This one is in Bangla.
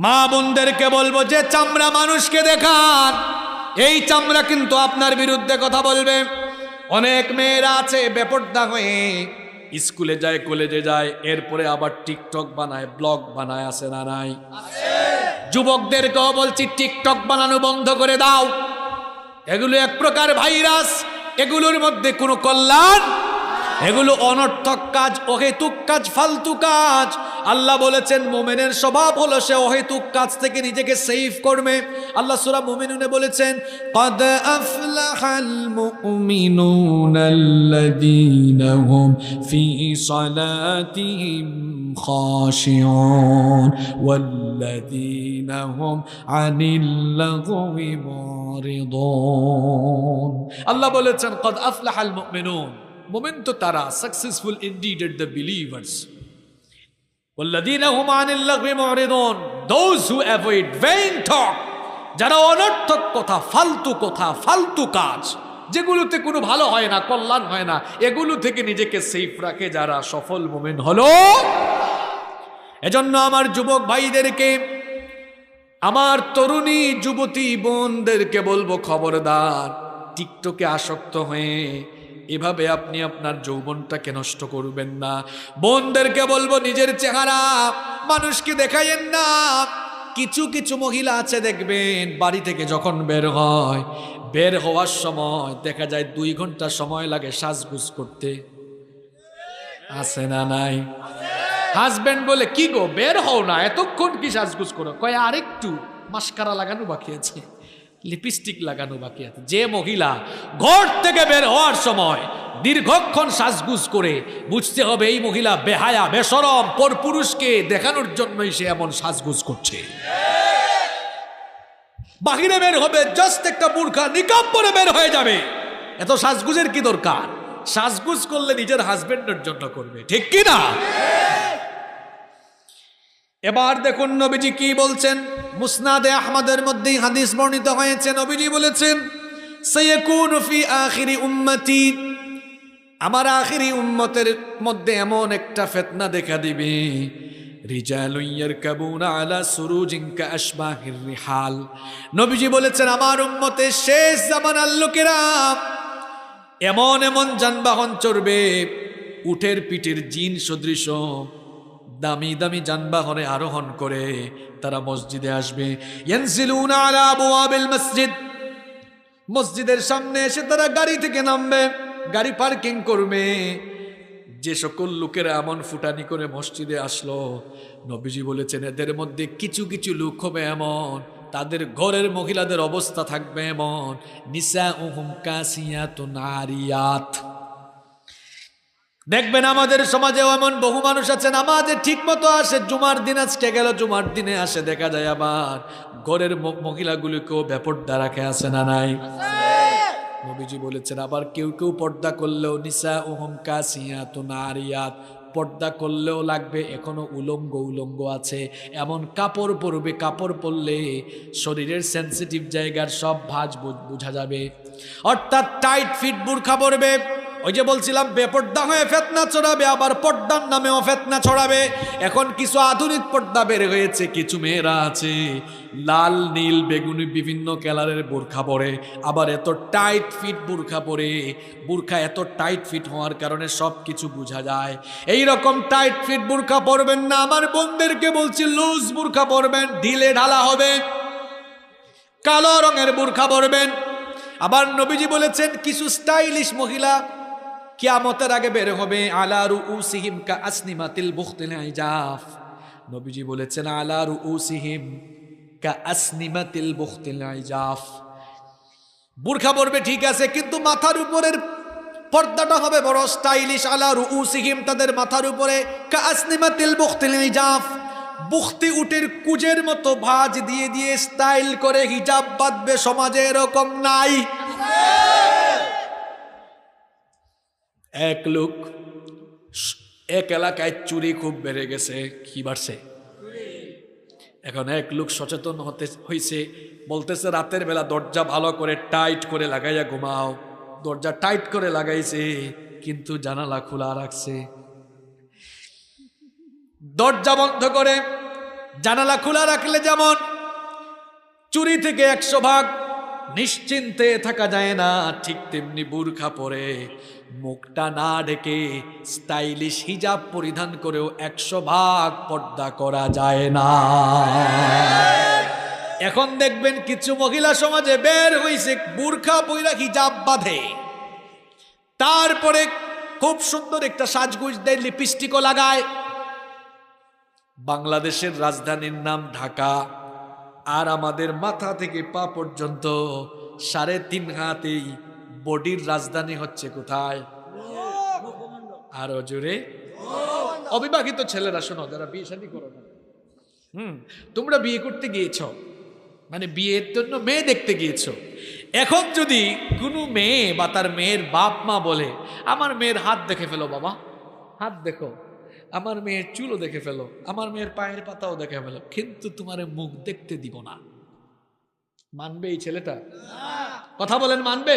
মা বোনদেরকে বলবো, যে চামড়া মানুষকে দেখান, এই চামড়া কিন্তু আপনার বিরুদ্ধে কথা বলবে। অনেক মেয়েরা আছে বেপর্দা হয়ে স্কুলে যায়, কলেজে যায়, এরপরে আবার টিকটক বানায়, ব্লগ বানায়, আছে না নাই? যুবকদেরকেও বলছি, টিকটক বানানো বন্ধ করে দাও। এগুলো এক প্রকার ভাইরাস, এগুলোর মধ্যে কোনো কল্যাণ, এগুলো অনর্থক কাজ, অহেতুক কাজ, ফালতু কাজ। আল্লাহ বলেছেন মুমিনের স্বভাব হলো সে অহেতুক কাজ থেকে নিজেকে সেভ করবে। আল্লাহ সূরা মুমিনুনে বলেছেন, ক্বাদ আফলাহাল মুমিনুনাল্লাযীনা হুম ফী সালাতিহিম খাশিউন ওয়াল্লাযীনা হুম আনিল লাগওয়ি মুরিদুন। আল্লাহ বলেছেন, ক্বাদ আফলাহাল মুমিনুন, মুমিন তো তারা, সাকসেসফুল ইনডিড দ্য বিলিভার্স। ওয়াল্লাযীনা হুম আনিল লাগওয়ি মুরিদুন, those who avoid vain talk, যারা অনর্থক কথা, ফালতু কথা, ফালতু কাজ, যেগুলোতে কোনো ভালো হয় না, কল্যাণ হয় না, এগুলো থেকে নিজেকে সেফ রাখে যারা, সফল মুমিন হলো। এজন্য আমার যুবক ভাইদেরকে, আমার তরুণী যুবতী বোনদেরকে বলবো, খবরদার টিকটকে আসক্ত হয়ে এভাবে আপনি আপনার যৌবনটাকে নষ্ট করবেন না। বোনদেরকে বলবো, নিজের চেহারা মানুষকে দেখাইয়েন না। কিছু কিছু মহিলা আছে দেখবেন, বাড়ি থেকে যখন বের হয়, বের হওয়ার সময় দেখা যায় 2 ঘন্টা সময় লাগে সাজগুজ করতে, আছে না নাই? হাজবেন্ড বলে, কি গো বের হও না, এতক্ষণ কি সাজগুজ করো? কয় আরেকটু মাস্কারা লাগানো বাকি আছে, লিপস্টিক লাগানো বাকি আছে। যে মহিলা ঘর থেকে বের হওয়ার সময় দীর্ঘক্ষণ সাজগুজ করে, বুঝতে হবে এই মহিলা বেহায়া, বেশরম, পরপুরুষকে দেখানোর জন্যই সে এমন সাজগুজ করছে। বাহিরে বের হবে, জাস্ট একটা বুরকা নিকাব পরে বের হয়ে যাবে। এত সাজগুজের কি দরকার? সাজগুজ করলে নিজের হাজবেন্ডের জন্য করবে, ঠিক কি না? এবার দেখুন নবীজি কি বলছেন। মুসনাদে আহমদের মধ্যে হাদিস বর্ণিত হয়েছে, নবীজি বলেছেন, সায়াকুনু ফি আখিরি উম্মতি, আমার আখিরি উম্মতের মধ্যে এমন একটা ফিতনা দেখা দিবে, রিজালুন ইয়ারকাবুনা আলা সুরুজিন কাআশবাহির রিহাল। নবীজি বলেছেন, আমার উম্মতের শেষ জামানার লোকেরা এমন এমন যানবাহন চড়বে, উটের পিঠের জিন সদৃশ দামি দামি যানবাহনে আরোহণ করে তারা মসজিদে আসবে। ইয়ানজিলুনা আলা আবওয়াবিল মসজিদ, মসজিদের সামনে এসে তারা গাড়ি থেকে নামবে, গাড়ি পার্কিং করবে। যে সকল লোকেরা এমন ফুটানি করে মসজিদে আসলো, নবীজি বলেছেন, এদের মধ্যে কিছু কিছু লোক হবে এমন, তাদের ঘরের মহিলাদের অবস্থা থাকবে এমন, নিসাউহুম কাসিয়াতুন আরিয়াত। দেখবেন আমাদের সমাজেও এমন বহু মানুষ আছে, নামাজে ঠিক মতো আসে, জুমার দিন আজকে গেল, জুমার দিনে আসে, দেখা যায় আবার ঘরের মহিলাগুলিকেও বেপর্দা রাখে, আছে না নাই? নবীজি বলেছেন, আবার কেউ কেউ পর্দা করলেও নিসাউহুম কাসিয়াতুন আরিয়াত, পর্দা করলেও লাগবে এখনো উলঙ্গ উলঙ্গ আছে, এমন কাপড় পরবে, কাপড় পরলে শরীরের সেন্সিটিভ জায়গার সব ভাঁজ বোঝা যাবে। অর্থাৎ টাইট ফিট বুরখা পরবে। ওই যে বলছিলাম, বেপর্দা হয়ে ফিতনা ছড়াবে, আবার পর্দার নামেও ফিতনা ছড়াবে। এখন কিছু আধুনিক পর্দা বের হয়েছে, কিছু মেয়েরা আছে লাল, নীল, বেগুনি বিভিন্ন কালারের বোরখা পরে, আবার এত টাইট ফিট বোরখা পরে। বোরখা এত টাইট ফিট হওয়ার কারণে সব কিছু বোঝা যায়। এই রকম টাইট ফিট বোরখা পরবেন না। আমার বোনদেরকে বলছি, লুজ বোরখা পরবেন, ঢিলে ঢালা হবে, কালো রঙের বোরখা পরবেন। আবার নবীজি বলেছেন, কিছু স্টাইলিশ মহিলা কিয়ামতের আগে বের হবে, আলা রুউসিহিম কাআসনিমাতিল বুখতিল ইজাফ। নবীজি বলেছেন, আলা রুউসিহিম কাআসনিমাতিল বুখতিল ইজাফ। বুরখা পরবে ঠিক আছে, কিন্তু মাথার উপরের পর্দাটা হবে বড় স্টাইলিশ। আলা রুউসিহিম, তাদের মাথার উপরে, কাআসনিমাতিল বুখতিল ইজাফ, বুখতি উটের কুজের মতো ভাঁজ দিয়ে দিয়ে স্টাইল করে হিজাব বাঁধবে। সমাজে এরকম নাই? এক লোক, এক এলাকায় চুরি খুব বেড়ে গেছে। কি বাড়ছে? এখন এক লোক সচেতন হয়েছে, বলতেছে, রাতের বেলা দরজা ভালো করে টাইট করে লাগাইয়া ঘুমাও। দরজা টাইট করে লাগাইছে, কিন্তু জানালা খোলা রাখছে। দরজা বন্ধ করে জানালা খোলা রাখলে যেমন চুরি থেকে 100 ভাগ নিশ্চিন্তে থাকা যায় না, ঠিক তেমনি বুরখা পরে মুখটা না ঢেকে স্টাইলিশ হিজাব পরিধান করেও 100 ভাগ পর্দা করা যায় না। এখন দেখবেন কিছু মহিলা সমাজে বের হইছে, বুরখা পইরা হিজাব বাঁধে, তারপরে খুব সুন্দর একটা সাজগুজ দেয়, লিপস্টিকও লাগায়। বাংলাদেশের রাজধানীর নাম ঢাকা, আর আমাদের মাথা থেকে পা পর্যন্ত 3.5 হাতেই বডির রাজধানী হচ্ছে কোথায়? আরো জোরে। অবিবাহিত ছেলেরা শোনো, যারা বিয়ে শাদী করো না, তোমরা বিয়ে করতে গিয়েছ, মানে বিয়ের জন্য মেয়ে দেখতে গিয়েছ। এখন যদি কোনো মেয়ে বা তার মেয়ের বাপ মা বলে, আমার মেয়ের হাত দেখে ফেলো বাবা, হাত দেখো, আমার মেয়ের চুলও দেখে ফেলো, আমার মেয়ের পায়ের পাতাও দেখে ফেলো, কিন্তু তোমার মুখ দেখতে দিব না, মানবে এই ছেলেটা? কথা বলেন, মানবে?